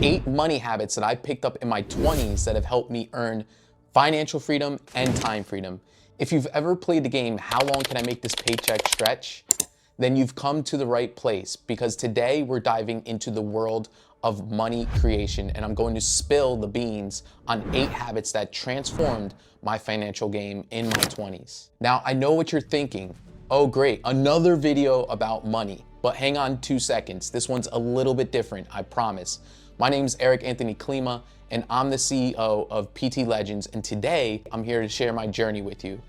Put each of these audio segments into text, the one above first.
8 money habits that I picked up in my 20s that have helped me earn financial freedom and time freedom. If you've ever played the game, How Long Can I Make This Paycheck Stretch? Then you've come to the right place, because today we're diving into the world of money creation, and I'm going to spill the beans on 8 habits that transformed my financial game in my 20s. Now, I know what you're thinking. Oh, great, another video about money. But hang on 2 seconds. This one's a little bit different, I promise. My name's Erik Anthony Klima, and I'm the CEO of PT Legends, and today I'm here to share my journey with you.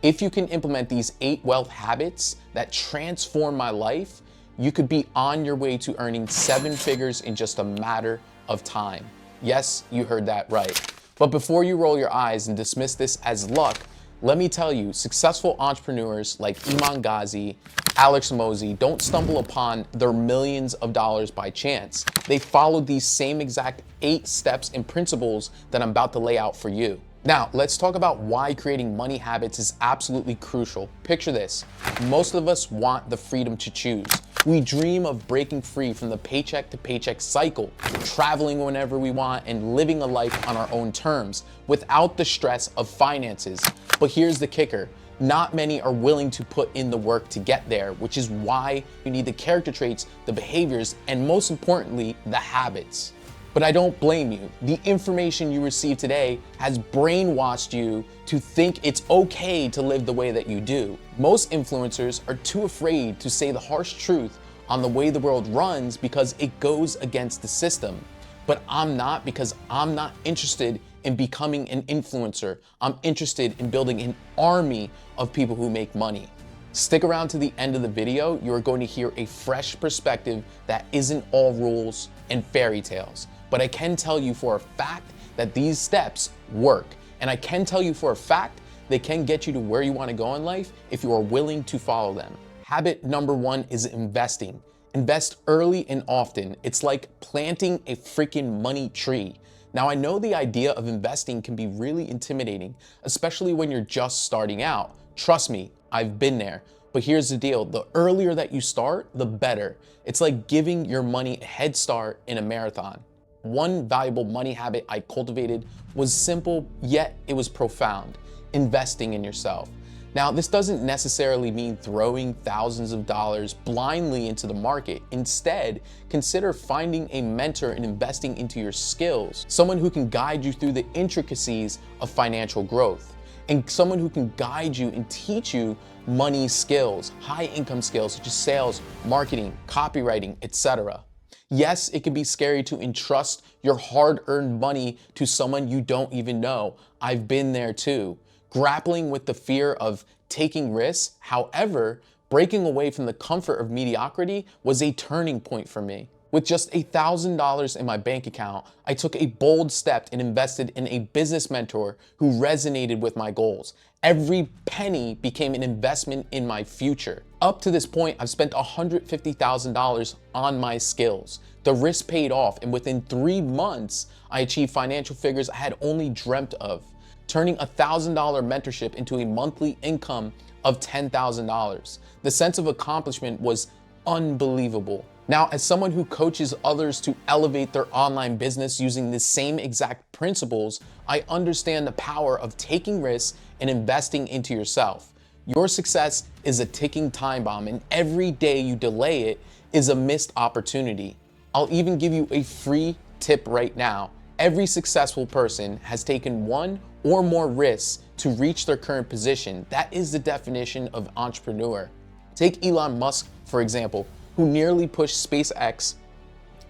If you can implement these 8 wealth habits that transform my life, you could be on your way to earning 7 figures in just a matter of time. Yes, you heard that right. But before you roll your eyes and dismiss this as luck, let me tell you, successful entrepreneurs like Iman Ghazi, Alex Mosey don't stumble upon their millions of dollars by chance. They followed these same exact 8 steps and principles that I'm about to lay out for you. Now, let's talk about why creating money habits is absolutely crucial. Picture this. Most of us want the freedom to choose. We dream of breaking free from the paycheck to paycheck cycle, traveling whenever we want and living a life on our own terms without the stress of finances. But here's the kicker. Not many are willing to put in the work to get there, which is why you need the character traits, the behaviors, and most importantly, the habits. But I don't blame you. The information you receive today has brainwashed you to think it's okay to live the way that you do. Most influencers are too afraid to say the harsh truth on the way the world runs because it goes against the system. But I'm not, because I'm not interested in becoming an influencer. I'm interested in building an army of people who make money. Stick around to the end of the video. You are going to hear a fresh perspective that isn't all rules and fairy tales. But I can tell you for a fact that these steps work. And I can tell you for a fact they can get you to where you want to go in life if you are willing to follow them. Habit number 1 is investing. Invest early and often. It's like planting a freaking money tree. Now, I know the idea of investing can be really intimidating, especially when you're just starting out. Trust me, I've been there. But here's the deal. The earlier that you start, the better. It's like giving your money a head start in a marathon. One valuable money habit I cultivated was simple, yet it was profound: investing in yourself. Now, this doesn't necessarily mean throwing thousands of dollars blindly into the market. Instead, consider finding a mentor and investing into your skills, someone who can guide you through the intricacies of financial growth, and someone who can guide you and teach you money skills, high income skills such as sales, marketing, copywriting, etc. Yes, it can be scary to entrust your hard-earned money to someone you don't even know. I've been there too, grappling with the fear of taking risks. However, breaking away from the comfort of mediocrity was a turning point for me. With just $1,000 in my bank account, I took a bold step and invested in a business mentor who resonated with my goals. Every penny became an investment in my future. Up to this point, I've spent $150,000 on my skills. The risk paid off, and within 3 months, I achieved financial figures I had only dreamt of, turning $1,000 mentorship into a monthly income of $10,000. The sense of accomplishment was unbelievable. Now, as someone who coaches others to elevate their online business using the same exact principles, I understand the power of taking risks and investing into yourself. Your success is a ticking time bomb, and every day you delay it is a missed opportunity. I'll even give you a free tip right now. Every successful person has taken 1 or more risks to reach their current position. That is the definition of entrepreneur. Take Elon Musk, for example, who nearly pushed SpaceX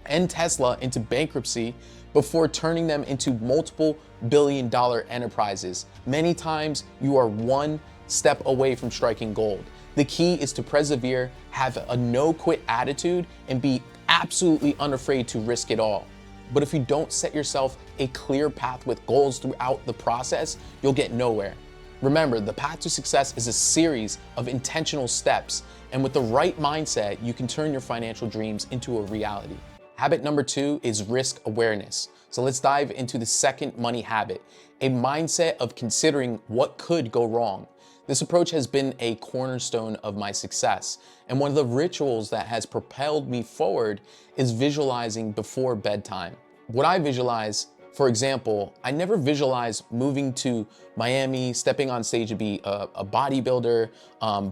and Tesla into bankruptcy before turning them into multiple billion-dollar enterprises. Many times you are 1 step away from striking gold. The key is to persevere, have a no-quit attitude, and be absolutely unafraid to risk it all. But if you don't set yourself a clear path with goals throughout the process, you'll get nowhere. Remember, the path to success is a series of intentional steps, and with the right mindset, you can turn your financial dreams into a reality. Habit number 2 is risk awareness. So let's dive into the second money habit, a mindset of considering what could go wrong. This approach has been a cornerstone of my success, and one of the rituals that has propelled me forward is visualizing before bedtime. what I visualize, for example, I never visualized moving to Miami, stepping on stage to be a bodybuilder,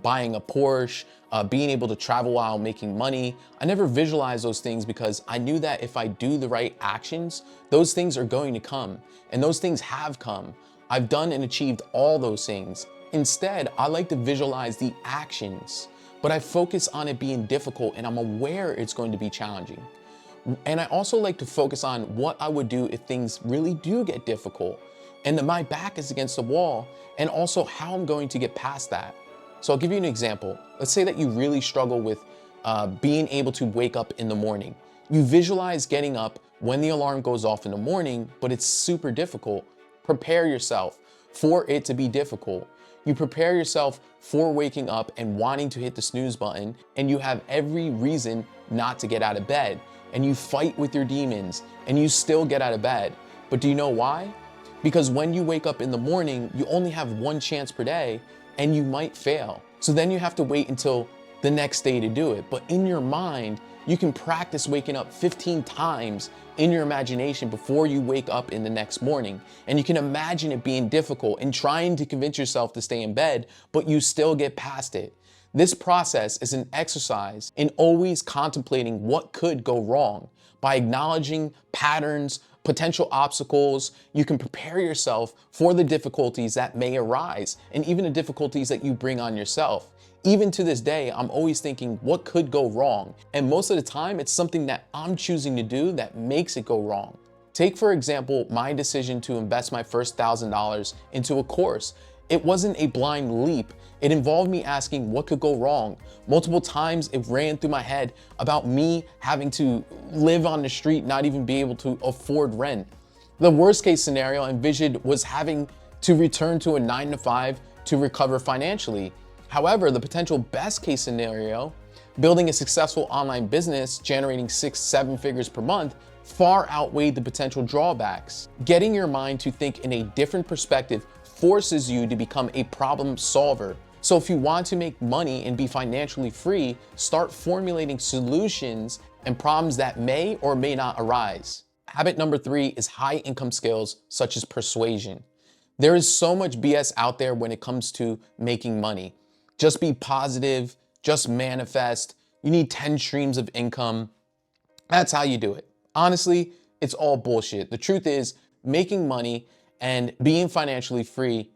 buying a Porsche, being able to travel while making money. I never visualized those things because I knew that if I do the right actions, those things are going to come, and those things have come. I've done and achieved all those things. Instead, I like to visualize the actions, but I focus on it being difficult, and I'm aware it's going to be challenging. And I also like to focus on what I would do if things really do get difficult and that my back is against the wall, and also how I'm going to get past that. So I'll give you an example. Let's say that you really struggle with being able to wake up in the morning. You visualize getting up when the alarm goes off in the morning, but it's super difficult. Prepare yourself for it to be difficult. You prepare yourself for waking up and wanting to hit the snooze button, and you have every reason not to get out of bed. And you fight with your demons and you still get out of bed. But do you know why? Because when you wake up in the morning, you only have one chance per day and you might fail. So then you have to wait until the next day to do it. But in your mind, you can practice waking up 15 times in your imagination before you wake up in the next morning. And you can imagine it being difficult and trying to convince yourself to stay in bed, but you still get past it. This process is an exercise in always contemplating what could go wrong. By acknowledging patterns, potential obstacles, you can prepare yourself for the difficulties that may arise, and even the difficulties that you bring on yourself. Even to this day, I'm always thinking, what could go wrong? And most of the time, it's something that I'm choosing to do that makes it go wrong. Take, for example, my decision to invest my first $1,000 into a course. It wasn't a blind leap. It involved me asking what could go wrong. Multiple times it ran through my head about me having to live on the street, not even be able to afford rent. The worst case scenario I envisioned was having to return to a 9-to-5 to recover financially. However, the potential best case scenario, building a successful online business, generating 6-7 figures per month, far outweighed the potential drawbacks. Getting your mind to think in a different perspective forces you to become a problem solver. So if you want to make money and be financially free, start formulating solutions and problems that may or may not arise. Habit number 3 is high income skills such as persuasion. There is so much BS out there when it comes to making money. Just be positive, just manifest. You need 10 streams of income. That's how you do it. Honestly, it's all bullshit. The truth is, making money and being financially free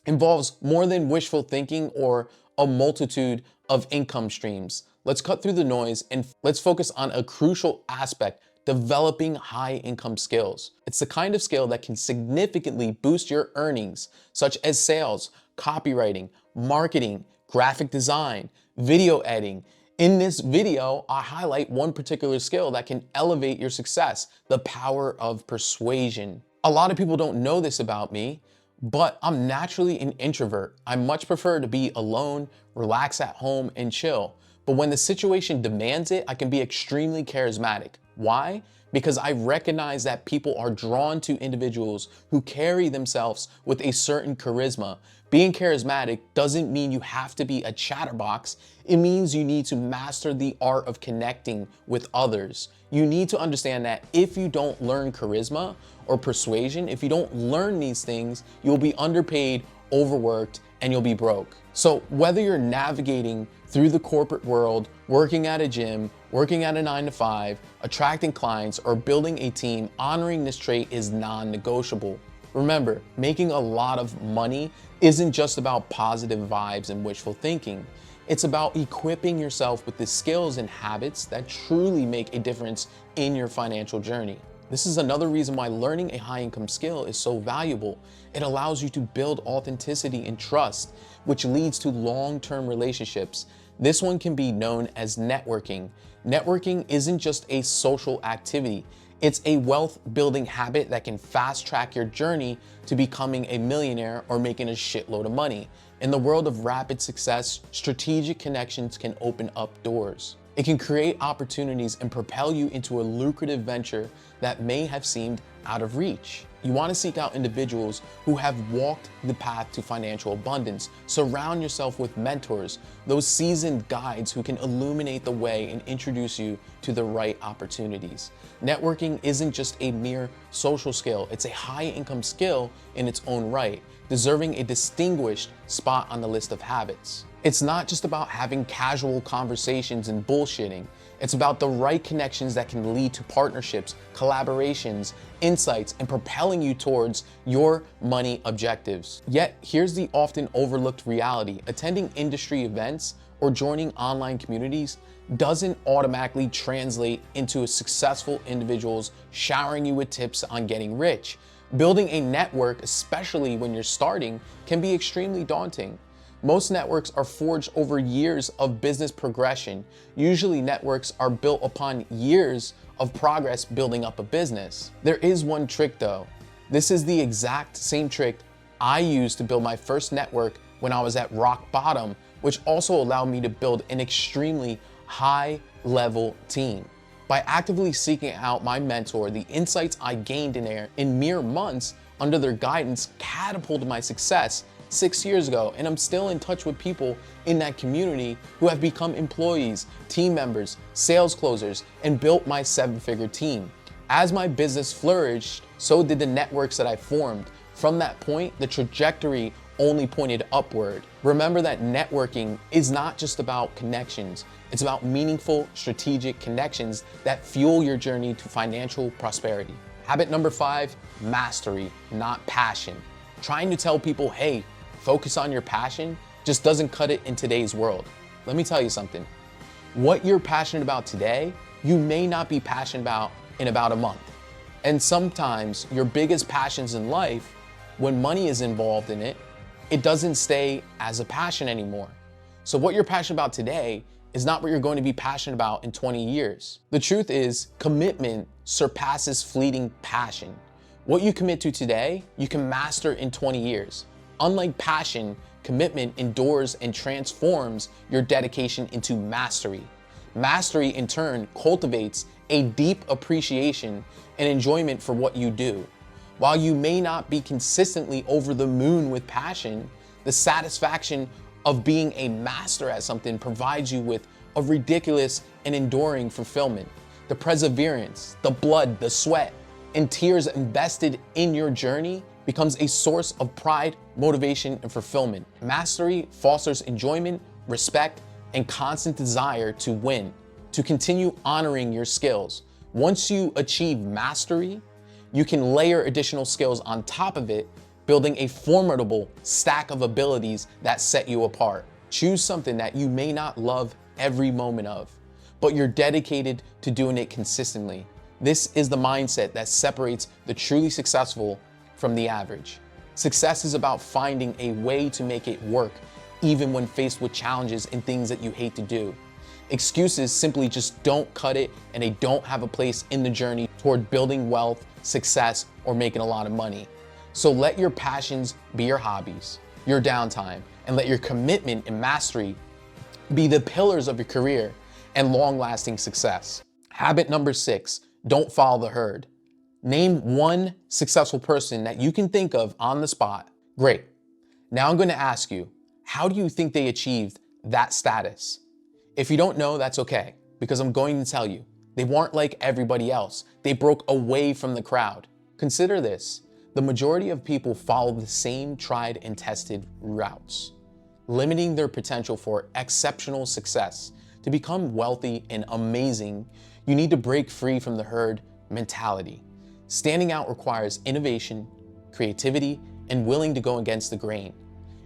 involves more than wishful thinking or a multitude of income streams. Let's cut through the noise and let's focus on a crucial aspect: developing high income skills. It's the kind of skill that can significantly boost your earnings, such as sales, copywriting, marketing, graphic design, video editing. In this video, I highlight one particular skill that can elevate your success: the power of persuasion. A lot of people don't know this about me, but I'm naturally an introvert. I much prefer to be alone, relax at home, and chill. But when the situation demands it, I can be extremely charismatic. Why? Because I recognize that people are drawn to individuals who carry themselves with a certain charisma. Being charismatic doesn't mean you have to be a chatterbox. It means you need to master the art of connecting with others. You need to understand that if you don't learn charisma or persuasion, if you don't learn these things, you'll be underpaid, overworked, and you'll be broke. So whether you're navigating through the corporate world, working at a gym, working at a 9-to-5, attracting clients, or building a team, honoring this trait is non-negotiable. Remember, making a lot of money isn't just about positive vibes and wishful thinking. It's about equipping yourself with the skills and habits that truly make a difference in your financial journey. This is another reason why learning a high income skill is so valuable. It allows you to build authenticity and trust, which leads to long-term relationships. This one can be known as networking. Networking isn't just a social activity. It's a wealth building habit that can fast track your journey to becoming a millionaire or making a shitload of money. In the world of rapid success, strategic connections can open up doors. It can create opportunities and propel you into a lucrative venture that may have seemed out of reach. You want to seek out individuals who have walked the path to financial abundance. Surround yourself with mentors, those seasoned guides who can illuminate the way and introduce you to the right opportunities. Networking isn't just a mere social skill, it's a high-income skill in its own right, deserving a distinguished spot on the list of habits. It's not just about having casual conversations and bullshitting. It's about the right connections that can lead to partnerships, collaborations, insights, and propelling you towards your money objectives. Yet, here's the often overlooked reality. Attending industry events or joining online communities doesn't automatically translate into a successful individuals showering you with tips on getting rich. Building a network, especially when you're starting, can be extremely daunting. Most networks are forged over years of business progression. Usually networks are built upon years of progress building up a business. There is one trick though. This is the exact same trick I used to build my first network when I was at rock bottom, which also allowed me to build an extremely high level team. By actively seeking out my mentor, the insights I gained in mere months under their guidance catapulted my success 6 years ago, and I'm still in touch with people in that community who have become employees, team members, sales closers, and built my 7-figure team. As my business flourished, so did the networks that I formed. From that point, the trajectory only pointed upward. Remember that networking is not just about connections, it's about meaningful, strategic connections that fuel your journey to financial prosperity. Habit number 5, mastery, not passion. Trying to tell people, hey, focus on your passion just doesn't cut it in today's world. Let me tell you something. What you're passionate about today, you may not be passionate about in about a month. And sometimes your biggest passions in life, when money is involved in it, it doesn't stay as a passion anymore. So what you're passionate about today is not what you're going to be passionate about in 20 years. The truth is, commitment surpasses fleeting passion. What you commit to today, you can master in 20 years. Unlike passion, commitment endures and transforms your dedication into mastery. Mastery, in turn, cultivates a deep appreciation and enjoyment for what you do. While you may not be consistently over the moon with passion, the satisfaction of being a master at something provides you with a ridiculous and enduring fulfillment. The perseverance, the blood, the sweat, and tears invested in your journey becomes a source of pride, motivation, and fulfillment. Mastery fosters enjoyment, respect, and constant desire to win, to continue honoring your skills. Once you achieve mastery, you can layer additional skills on top of it, building a formidable stack of abilities that set you apart. Choose something that you may not love every moment of, but you're dedicated to doing it consistently. This is the mindset that separates the truly successful from the average. Success is about finding a way to make it work, even when faced with challenges and things that you hate to do. Excuses simply just don't cut it, and they don't have a place in the journey toward building wealth, success, or making a lot of money. So let your passions be your hobbies, your downtime, and let your commitment and mastery be the pillars of your career and long-lasting success. Habit number 6, don't follow the herd. Name one successful person that you can think of on the spot. Great. Now I'm going to ask you, how do you think they achieved that status? If you don't know, that's okay, because I'm going to tell you. They weren't like everybody else. They broke away from the crowd. Consider this. The majority of people follow the same tried and tested routes, limiting their potential for exceptional success. To become wealthy and amazing, you need to break free from the herd mentality. Standing out requires innovation, creativity, and willing to go against the grain.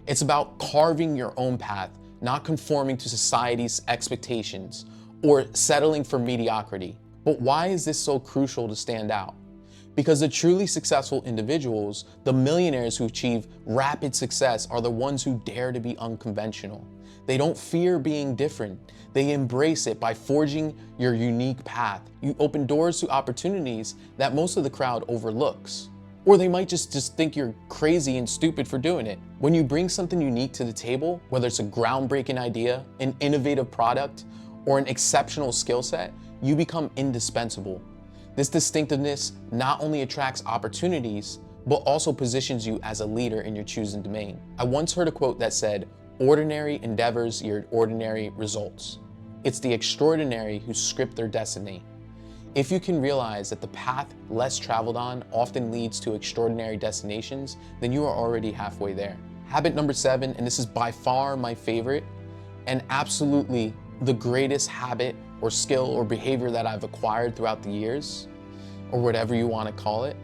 It's about carving your own path, not conforming to society's expectations or settling for mediocrity. But why is this so crucial to stand out? Because the truly successful individuals, the millionaires who achieve rapid success, are the ones who dare to be unconventional. They don't fear being different. They embrace it by forging your unique path. You open doors to opportunities that most of the crowd overlooks. Or they might just think you're crazy and stupid for doing it. When you bring something unique to the table, whether it's a groundbreaking idea, an innovative product, or an exceptional skill set, you become indispensable. This distinctiveness not only attracts opportunities, but also positions you as a leader in your chosen domain. I once heard a quote that said, "Ordinary endeavors yield ordinary results." It's the extraordinary who script their destiny. If you can realize that the path less traveled on often leads to extraordinary destinations, then you are already halfway there. Habit number 7, and this is by far my favorite, and absolutely the greatest habit or skill or behavior that I've acquired throughout the years, or whatever you want to call it.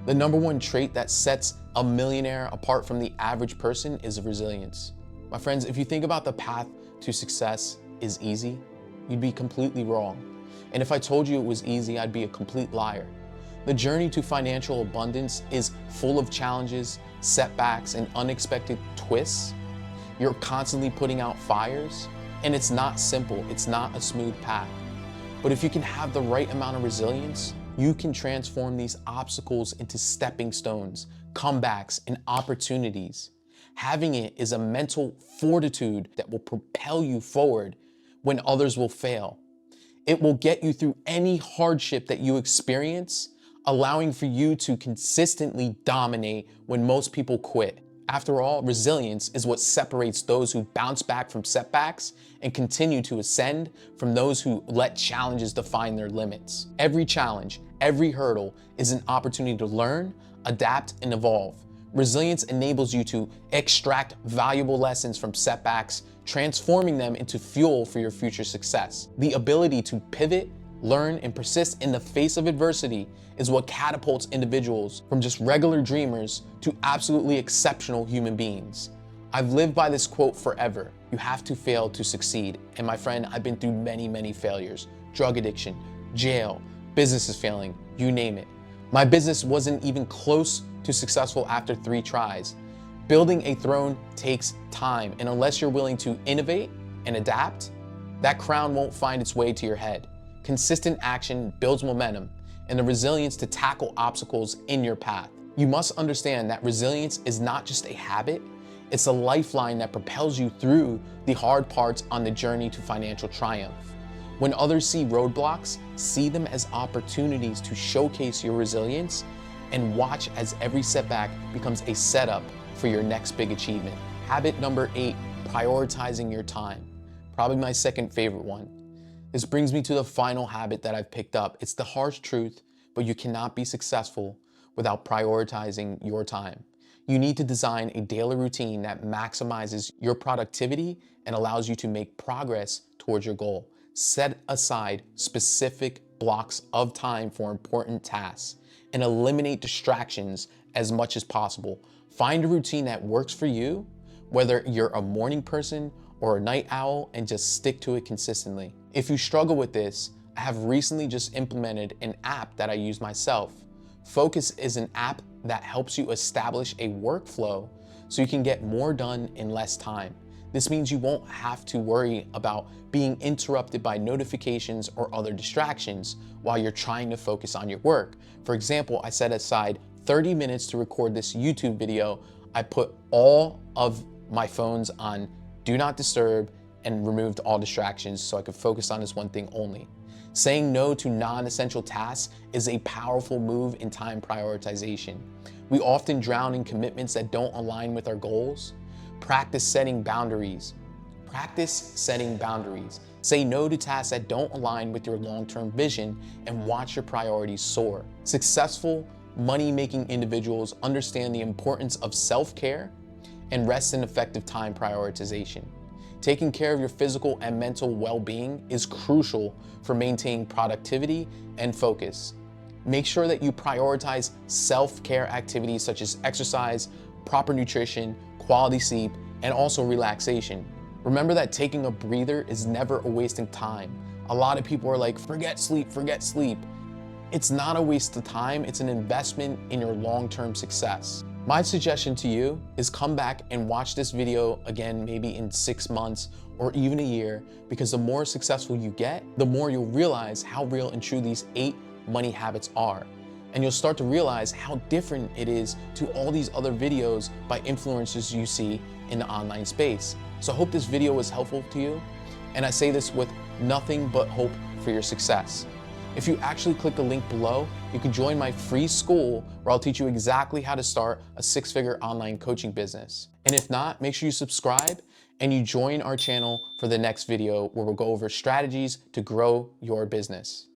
The number one trait that sets a millionaire apart from the average person is resilience. My friends, if you think about the path to success is easy, you'd be completely wrong. And if I told you it was easy, I'd be a complete liar. The journey to financial abundance is full of challenges, setbacks, and unexpected twists. You're constantly putting out fires, and it's not simple. It's not a smooth path. But if you can have the right amount of resilience, you can transform these obstacles into stepping stones, comebacks, and opportunities. Having it is a mental fortitude that will propel you forward when others will fail. It will get you through any hardship that you experience, allowing for you to consistently dominate when most people quit. After all, resilience is what separates those who bounce back from setbacks and continue to ascend from those who let challenges define their limits. Every challenge, every hurdle is an opportunity to learn, adapt, and evolve. Resilience enables you to extract valuable lessons from setbacks, transforming them into fuel for your future success. The ability to pivot, learn, and persist in the face of adversity is what catapults individuals from just regular dreamers to absolutely exceptional human beings. I've lived by this quote forever. You have to fail to succeed. And my friend, I've been through many, many failures. Drug addiction, jail, businesses failing, you name it. My business wasn't even close to successful after 3 tries. Building a throne takes time, and unless you're willing to innovate and adapt, that crown won't find its way to your head. Consistent action builds momentum and the resilience to tackle obstacles in your path. You must understand that resilience is not just a habit, it's a lifeline that propels you through the hard parts on the journey to financial triumph. When others see roadblocks, see them as opportunities to showcase your resilience and watch as every setback becomes a setup for your next big achievement. Habit number 8, prioritizing your time. Probably my second favorite one. This brings me to the final habit that I've picked up. It's the harsh truth, but you cannot be successful without prioritizing your time. You need to design a daily routine that maximizes your productivity and allows you to make progress towards your goal. Set aside specific blocks of time for important tasks and eliminate distractions as much as possible. Find a routine that works for you, whether you're a morning person or a night owl, and just stick to it consistently. If you struggle with this, I have recently just implemented an app that I use myself. Focus is an app that helps you establish a workflow so you can get more done in less time. This means you won't have to worry about being interrupted by notifications or other distractions while you're trying to focus on your work. For example, I set aside 30 minutes to record this YouTube video. I put all of my phones on Do Not Disturb and removed all distractions so I could focus on this one thing only. Saying no to non-essential tasks is a powerful move in time prioritization. We often drown in commitments that don't align with our goals. Practice setting boundaries. Practice setting boundaries. Say no to tasks that don't align with your long-term vision and watch your priorities soar. Successful, money-making individuals understand the importance of self-care and rest in effective time prioritization. Taking care of your physical and mental well-being is crucial for maintaining productivity and focus. Make sure that you prioritize self-care activities such as exercise, proper nutrition, quality sleep, and also relaxation. Remember that taking a breather is never a wasting time. A lot of people are like, forget sleep, forget sleep. It's not a waste of time, it's an investment in your long-term success. My suggestion to you is come back and watch this video again, maybe in 6 months or even a year, because the more successful you get, the more you'll realize how real and true these 8 money habits are. And you'll start to realize how different it is to all these other videos by influencers you see in the online space. So I hope this video was helpful to you. And I say this with nothing but hope for your success. If you actually click the link below, you can join my free school where I'll teach you exactly how to start a 6-figure online coaching business. And if not, make sure you subscribe and you join our channel for the next video where we'll go over strategies to grow your business.